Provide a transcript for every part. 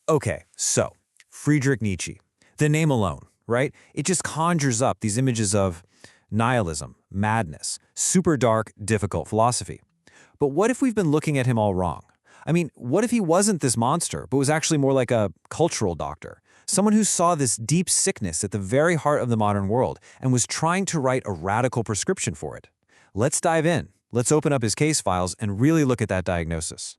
Okay, so Friedrich Nietzsche. The name alone, right? It just conjures up these images of nihilism, madness, super dark, difficult philosophy. But what if we've been looking at him all wrong? I mean, what if he wasn't this monster, but was actually more like a cultural doctor? Someone who saw this deep sickness at the very heart of the modern world and was trying to write a radical prescription for it. Let's dive in. Let's open up his case files and really look at that diagnosis.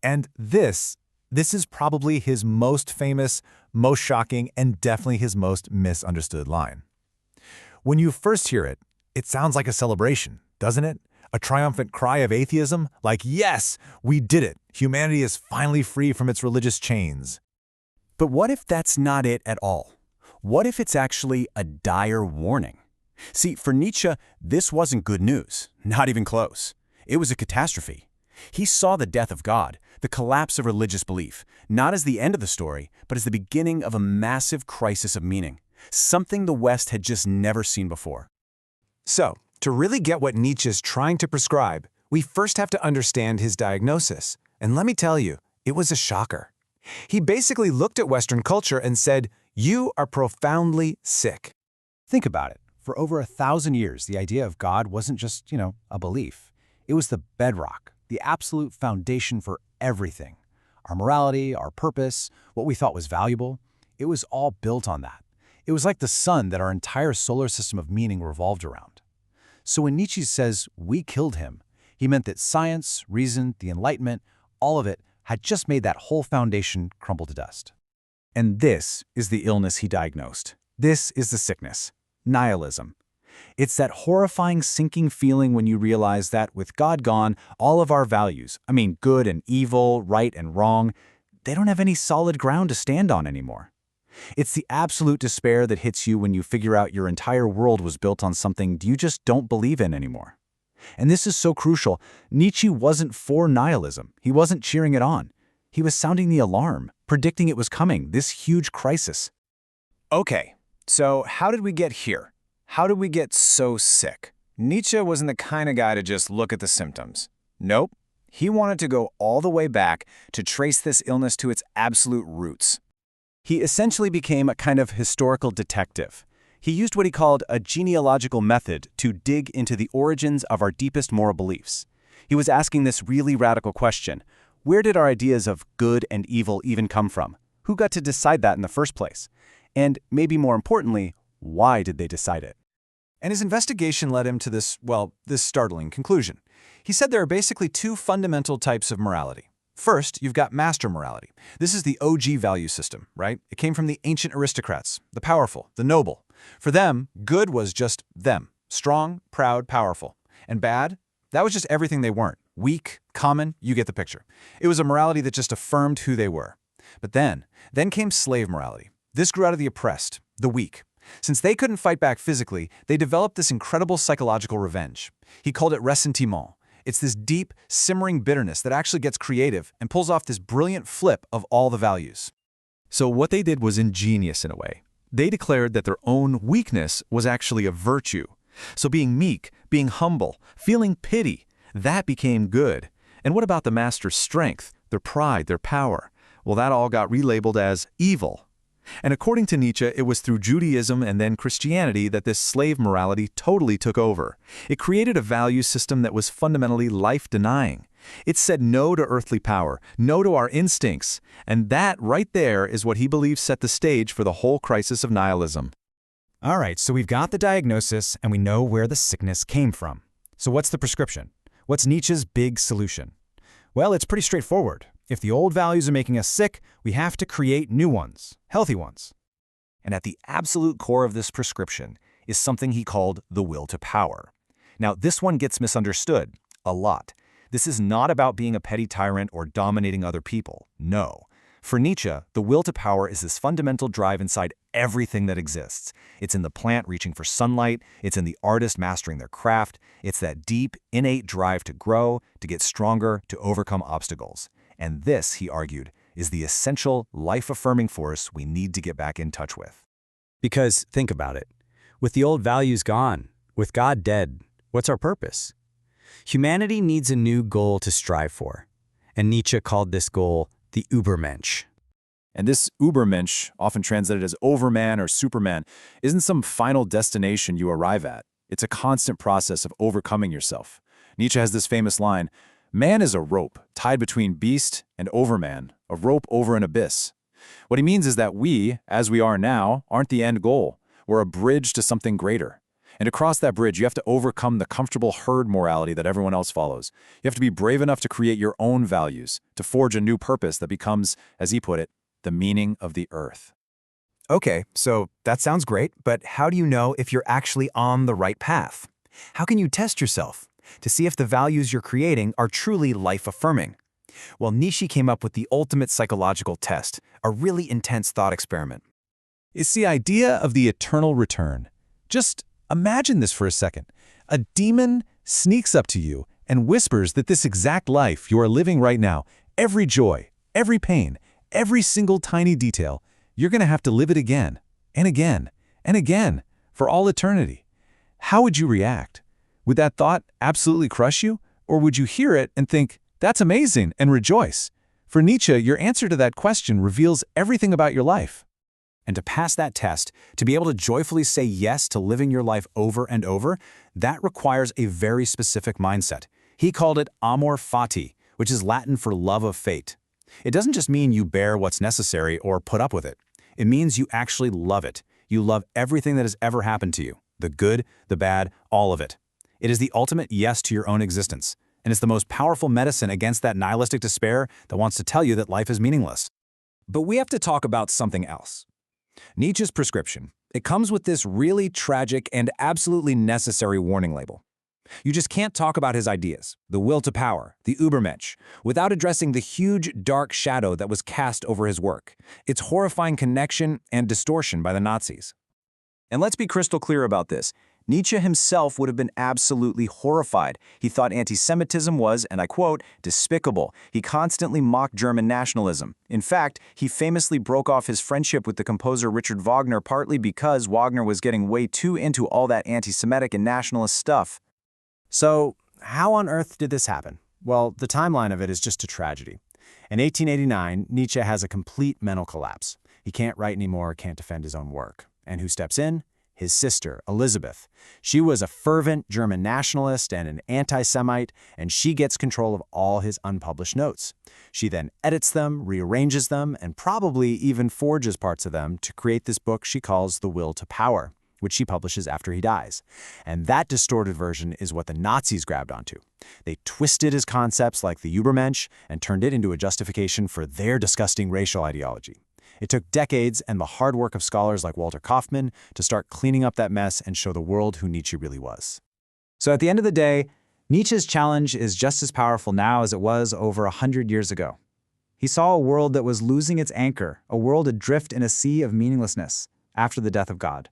And this is probably his most famous, most shocking, and definitely his most misunderstood line. When you first hear it, it sounds like a celebration, doesn't it? A triumphant cry of atheism, like, yes, we did it. Humanity is finally free from its religious chains. But what if that's not it at all? What if it's actually a dire warning? See, for Nietzsche, this wasn't good news, not even close. It was a catastrophe. He saw the death of God, the collapse of religious belief, not as the end of the story, but as the beginning of a massive crisis of meaning, something the West had just never seen before. So, to really get what Nietzsche is trying to prescribe, we first have to understand his diagnosis. And let me tell you, it was a shocker. He basically looked at Western culture and said, "You are profoundly sick." Think about it. For over 1,000 years, the idea of God wasn't just, a belief. It was the bedrock, the absolute foundation for everything. Our morality, our purpose, what we thought was valuable, it was all built on that. It was like the sun that our entire solar system of meaning revolved around. So when Nietzsche says we killed him, he meant that science, reason, the Enlightenment, all of it had just made that whole foundation crumble to dust. And this is the illness he diagnosed. This is the sickness, nihilism. It's that horrifying sinking feeling when you realize that with God gone, all of our values, good and evil, right and wrong, they don't have any solid ground to stand on anymore. It's the absolute despair that hits you when you figure out your entire world was built on something you just don't believe in anymore. And this is so crucial. Nietzsche wasn't for nihilism. He wasn't cheering it on. He was sounding the alarm, predicting it was coming, this huge crisis. Okay, so how did we get here? How did we get so sick? Nietzsche wasn't the kind of guy to just look at the symptoms. Nope. He wanted to go all the way back to trace this illness to its absolute roots. He essentially became a kind of historical detective. He used what he called a genealogical method to dig into the origins of our deepest moral beliefs. He was asking this really radical question: where did our ideas of good and evil even come from? Who got to decide that in the first place? And maybe more importantly, why did they decide it? And his investigation led him to this startling conclusion. He said there are basically two fundamental types of morality. First, you've got master morality. This is the OG value system, right? It came from the ancient aristocrats, the powerful, the noble. For them, good was just them. Strong, proud, powerful. And bad? That was just everything they weren't. Weak, common, you get the picture. It was a morality that just affirmed who they were. But then came slave morality. This grew out of the oppressed, the weak. Since they couldn't fight back physically, they developed this incredible psychological revenge. He called it ressentiment. It's this deep, simmering bitterness that actually gets creative and pulls off this brilliant flip of all the values. So what they did was ingenious in a way. They declared that their own weakness was actually a virtue. So being meek, being humble, feeling pity, that became good. And what about the master's strength, their pride, their power? Well, that all got relabeled as evil. And according to Nietzsche, it was through Judaism and then Christianity that this slave morality totally took over. It created a value system that was fundamentally life-denying. It said no to earthly power, no to our instincts, and that right there is what he believes set the stage for the whole crisis of nihilism. All right, so we've got the diagnosis and we know where the sickness came from. So what's the prescription? What's Nietzsche's big solution? Well, it's pretty straightforward. If the old values are making us sick, we have to create new ones, healthy ones. And at the absolute core of this prescription is something he called the will to power. Now, this one gets misunderstood a lot. This is not about being a petty tyrant or dominating other people. No. For Nietzsche, the will to power is this fundamental drive inside everything that exists. It's in the plant reaching for sunlight. It's in the artist mastering their craft. It's that deep, innate drive to grow, to get stronger, to overcome obstacles. And this, he argued, is the essential, life-affirming force we need to get back in touch with. Because, think about it, with the old values gone, with God dead, what's our purpose? Humanity needs a new goal to strive for, and Nietzsche called this goal the Übermensch. And this Übermensch, often translated as overman or superman, isn't some final destination you arrive at. It's a constant process of overcoming yourself. Nietzsche has this famous line, "Man is a rope tied between beast and overman, a rope over an abyss." What he means is that we, as we are now, aren't the end goal. We're a bridge to something greater. And to cross that bridge, you have to overcome the comfortable herd morality that everyone else follows. You have to be brave enough to create your own values, to forge a new purpose that becomes, as he put it, the meaning of the earth. Okay, so that sounds great, but how do you know if you're actually on the right path? How can you test yourself to see if the values you're creating are truly life-affirming? Well, Nietzsche came up with the ultimate psychological test, a really intense thought experiment. It's the idea of the eternal return. Just imagine this for a second. A demon sneaks up to you and whispers that this exact life you are living right now, every joy, every pain, every single tiny detail, you're going to have to live it again, and again, and again, for all eternity. How would you react? Would that thought absolutely crush you? Or would you hear it and think, that's amazing, and rejoice? For Nietzsche, your answer to that question reveals everything about your life. And to pass that test, to be able to joyfully say yes to living your life over and over, that requires a very specific mindset. He called it amor fati, which is Latin for love of fate. It doesn't just mean you bear what's necessary or put up with it. It means you actually love it. You love everything that has ever happened to you, the good, the bad, all of it. It is the ultimate yes to your own existence. And it's the most powerful medicine against that nihilistic despair that wants to tell you that life is meaningless. But we have to talk about something else. Nietzsche's prescription. It comes with this really tragic and absolutely necessary warning label. You just can't talk about his ideas, the will to power, the Übermensch, without addressing the huge, dark shadow that was cast over his work, its horrifying connection and distortion by the Nazis. And let's be crystal clear about this. Nietzsche himself would have been absolutely horrified. He thought anti-Semitism was, and I quote, despicable. He constantly mocked German nationalism. In fact, he famously broke off his friendship with the composer Richard Wagner partly because Wagner was getting way too into all that anti-Semitic and nationalist stuff. So, how on earth did this happen? Well, the timeline of it is just a tragedy. In 1889, Nietzsche has a complete mental collapse. He can't write anymore, can't defend his own work. And who steps in? His sister, Elizabeth. She was a fervent German nationalist and an anti-Semite, and she gets control of all his unpublished notes. She then edits them, rearranges them, and probably even forges parts of them to create this book she calls The Will to Power, which she publishes after he dies. And that distorted version is what the Nazis grabbed onto. They twisted his concepts like the Übermensch and turned it into a justification for their disgusting racial ideology. It took decades and the hard work of scholars like Walter Kaufmann to start cleaning up that mess and show the world who Nietzsche really was. So at the end of the day, Nietzsche's challenge is just as powerful now as it was over 100 years ago. He saw a world that was losing its anchor, a world adrift in a sea of meaninglessness after the death of God.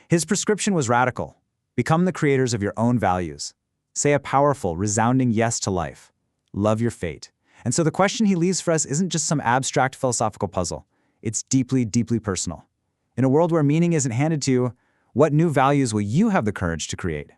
His prescription was radical. Become the creators of your own values. Say a powerful, resounding yes to life. Love your fate. And so the question he leaves for us isn't just some abstract philosophical puzzle. It's deeply, deeply personal. In a world where meaning isn't handed to you, what new values will you have the courage to create?